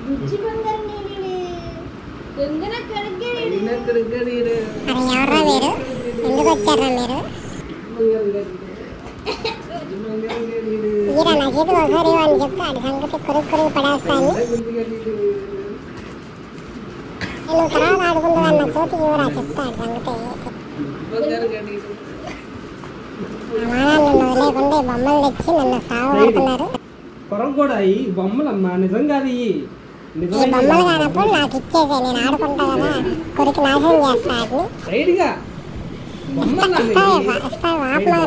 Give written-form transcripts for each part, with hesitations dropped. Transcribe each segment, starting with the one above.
బుజ్జి బంగారు నీళ్ళు గంగన కడగడి ఎవరా మీరు? ఎందుకు వచ్చారా మీరు? ఈరా నా చేతికి ఒకసారి అని చెప్తే ఆడి సంగతి కొరుకు పడేస్తాను. నేను తర్వాత ఆడుకుందా అన్న చోటికి ఇవ్వరా చెప్తా ఆడి సంగతి. నన్ను వదిలేకుండా బొమ్మలు తెచ్చి నన్ను సాగుతున్నారు. ఈ బొమ్మలమ్మా నిజం కాదు. ఈ బొమ్మలు కానప్పుడు నాకు ఇచ్చేసే, నేను ఆడుకుంటా కదా, కొరికి నాశనం చేస్తా వాటిని.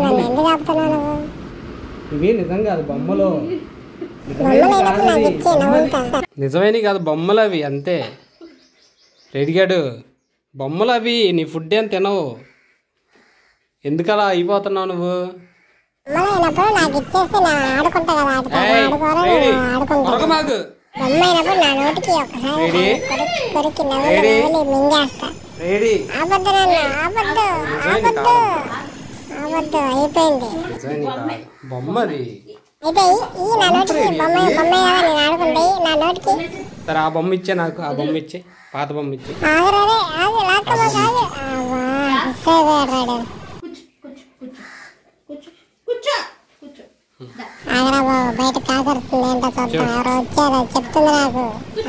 నన్ను ఎందుకు ఆపుతున్నాను? ఇవి నిజం కాదు బొమ్మలు. బొమ్మలు నాకు ఇచ్చే నవ్వుతా. నిజమైనవి కాదు బొమ్మలు అవి అంతే. రెడీగాడు బొమ్మలు అవి. నీ ఫుడ్ ఏం తినవు. ఎందుకు అలా అయిపోతున్నావు నువ్వు? బొమ్మలైనప్పుడు నాకు ఇచ్చేస్తే నేను ఆడుకుంటా కదా, ఆడుకుంటా. బొమ్మైనప్పుడు నా నోటికి ఒకసారి కొరికి నవ్వులు మింగేస్తా. ఆపద్దు నన్ను, ఆపద్దు ఆపద్దు ఆపద్దు. అయిపోయింది బొమ్మది. అయితే ఈ నా నోటికి బొమ్మ కదా, నేను ఆడుకుంటే నా నోటికి. సరే ఆ బొమ్మ ఇచ్చే నాకు. ఆ బొమ్మ ఇచ్చే, పాత బొమ్మ ఇచ్చే. ఆగరాడే ఆగి లాక్కమా కాదు. ఆగరా బాబు, బయట కాకరుతుంది ఏంటో చూద్దాం. ఎవరో వచ్చారో చెప్తుంది నాకు.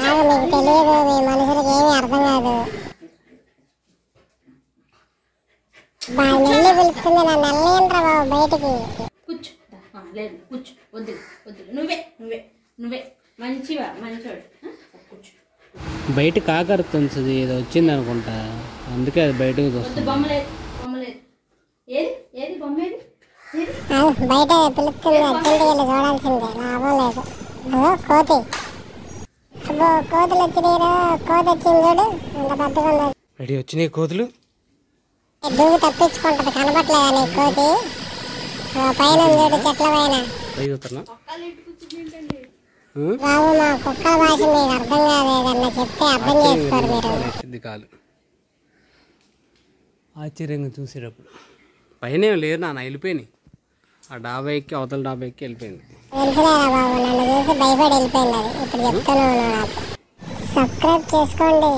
ఆగు, నీకు తెలియదు, మీ మనుషులకి ఏమీ అర్థం కాదు. బాగా నెల్లి పిలుస్తుంది, నన్ను వెళ్ళేంట్రా బాబు బయటికి. బయట కాకరుతుంది, ఏదో వచ్చింది అనుకుంటా, అందుకే అది బయటకు వస్తుంది. బయట పిలుస్తుంది, అర్జెంట్గా వెళ్ళి చూడాల్సిందే, లాభం లేదు. అదో కోతి. అబ్బో కోతులు వచ్చినాయిరా, కోతి వచ్చింది చూడు, అంత పెద్దగా ఉంది. రెడీ వచ్చినాయి కోతులు. దూకి తప్పించుకుంటది, కనబట్లేదా నీ కోతి? పైన చూడు, చెట్ల పైన. బాబు మా కుక్కల భాష మీకు అర్థం కాదు, ఏదన్నా చెప్తే అర్థం చేసుకోరు మీరు. కాదు ఆశ్చర్యంగా చూసేటప్పుడు పైన లేరు నాన్న, వెళ్ళిపోయినాయి. ఆ డాబా ఎక్కి అవతల డాబా ఎక్కి వెళ్ళిపోయింది. తెలుసులేరా బాబు, నన్ను చూసి భయపడి వెళ్ళిపోయింది అది. ఇప్పుడు చెప్తూనే ఉన్నాను. సబ్స్క్రైబ్ చేసుకోండి.